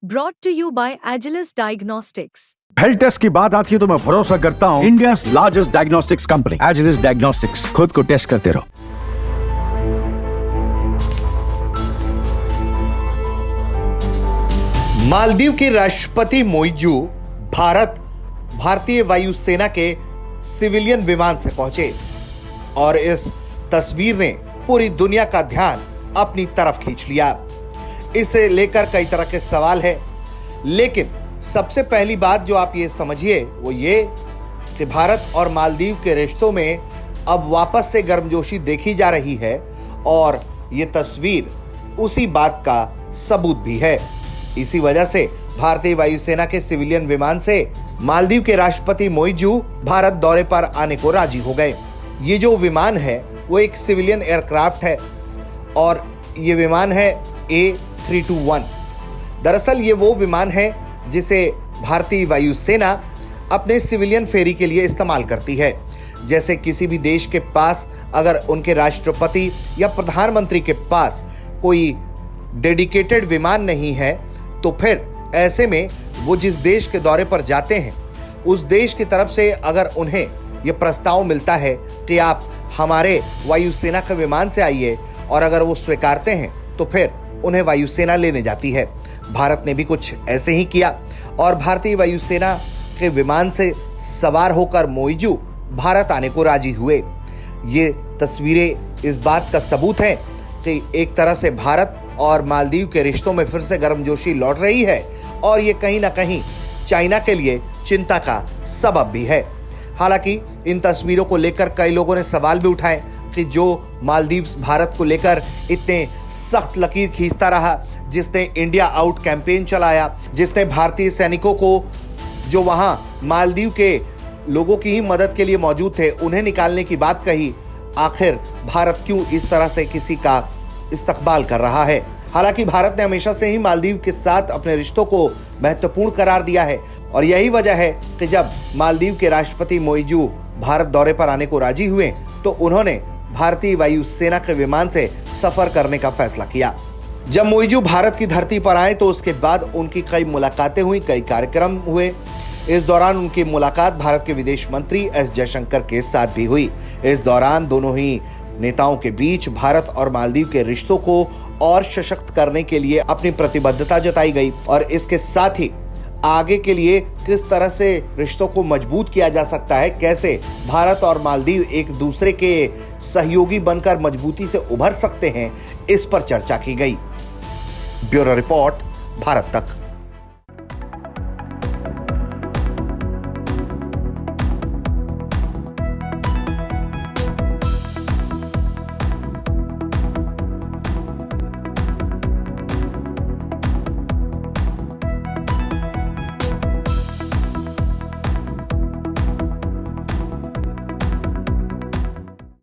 Brought to you by Agilus Diagnostics. Health test की बात आती है तो मैं भरोसा करता हूँ India's largest diagnostics company Agilus Diagnostics. खुद को टेस्ट करते रहो। मालदीव के राष्ट्रपति मोइजू भारतीय वायुसेना के सिविलियन विमान से पहुंचे और इस तस्वीर ने पूरी दुनिया का ध्यान अपनी तरफ खींच लिया। इसे लेकर कई तरह के सवाल हैं, लेकिन सबसे पहली बात जो आप ये समझिए वो ये कि भारत और मालदीव के रिश्तों में अब वापस से गर्मजोशी देखी जा रही है और ये तस्वीर उसी बात का सबूत भी है। इसी वजह से भारतीय वायुसेना के सिविलियन विमान से मालदीव के राष्ट्रपति मोइजू भारत दौरे पर आने को राजी हो गए। ये जो विमान है वो एक सिविलियन एयरक्राफ्ट है और ये विमान है A321। दरअसल ये वो विमान है जिसे भारतीय वायुसेना अपने सिविलियन फेरी के लिए इस्तेमाल करती है। जैसे किसी भी देश के पास अगर उनके राष्ट्रपति या प्रधानमंत्री के पास कोई डेडिकेटेड विमान नहीं है तो फिर ऐसे में वो जिस देश के दौरे पर जाते हैं उस देश की तरफ से अगर उन्हें ये प्रस्ताव मिलता है कि आप हमारे वायुसेना के विमान से आइए और अगर वो स्वीकारते हैं तो फिर उन्हें वायुसेना लेने जाती है। भारत ने भी कुछ ऐसे ही किया और भारतीय वायुसेना के विमान से सवार होकर मोइजू भारत आने को राजी हुए। ये तस्वीरें इस बात का सबूत है कि एक तरह से भारत और मालदीव के रिश्तों में फिर से गर्मजोशी लौट रही है और ये कहीं ना कहीं चाइना के लिए चिंता का सबब भी है। हालांकि इन तस्वीरों को लेकर कई लोगों ने सवाल भी उठाए कि जो मालदीव भारत को लेकर इतने सख्त लकीर खींचता रहा, जिसने इंडिया आउट कैंपेन चलाया, जिसने भारतीय सैनिकों को जो वहां मालदीव के लोगों की ही मदद के लिए मौजूद थे उन्हें निकालने की बात कही, आखिर भारत क्यों इस तरह से किसी का इस्तकबाल कर रहा है। हालांकि भारत ने हमेशा से ही मालदीव के साथ अपने रिश्तों को महत्वपूर्ण करार दिया है और यही वजह है कि जब मालदीव के राष्ट्रपति मोइजू भारत दौरे पर आने को राजी हुए तो उन्होंने भारतीय वायुसेना के विमान से सफर करने का फैसला किया। जब मोइजू भारत की धरती पर आए तो उसके बाद उनकी कई मुलाकातें हुई, कई कार्यक्रम हुए। इस दौरान उनकी मुलाकात भारत के विदेश मंत्री एस जयशंकर के साथ भी हुई। इस दौरान दोनों ही नेताओं के बीच भारत और मालदीव के रिश्तों को और सशक्त करने के लिए अपनी प्रतिबद्धता जताई गई और इसके साथ ही आगे के लिए किस तरह से रिश्तों को मजबूत किया जा सकता है, कैसे भारत और मालदीव एक दूसरे के सहयोगी बनकर मजबूती से उभर सकते हैं, इस पर चर्चा की गई। ब्यूरो रिपोर्ट, भारत तक।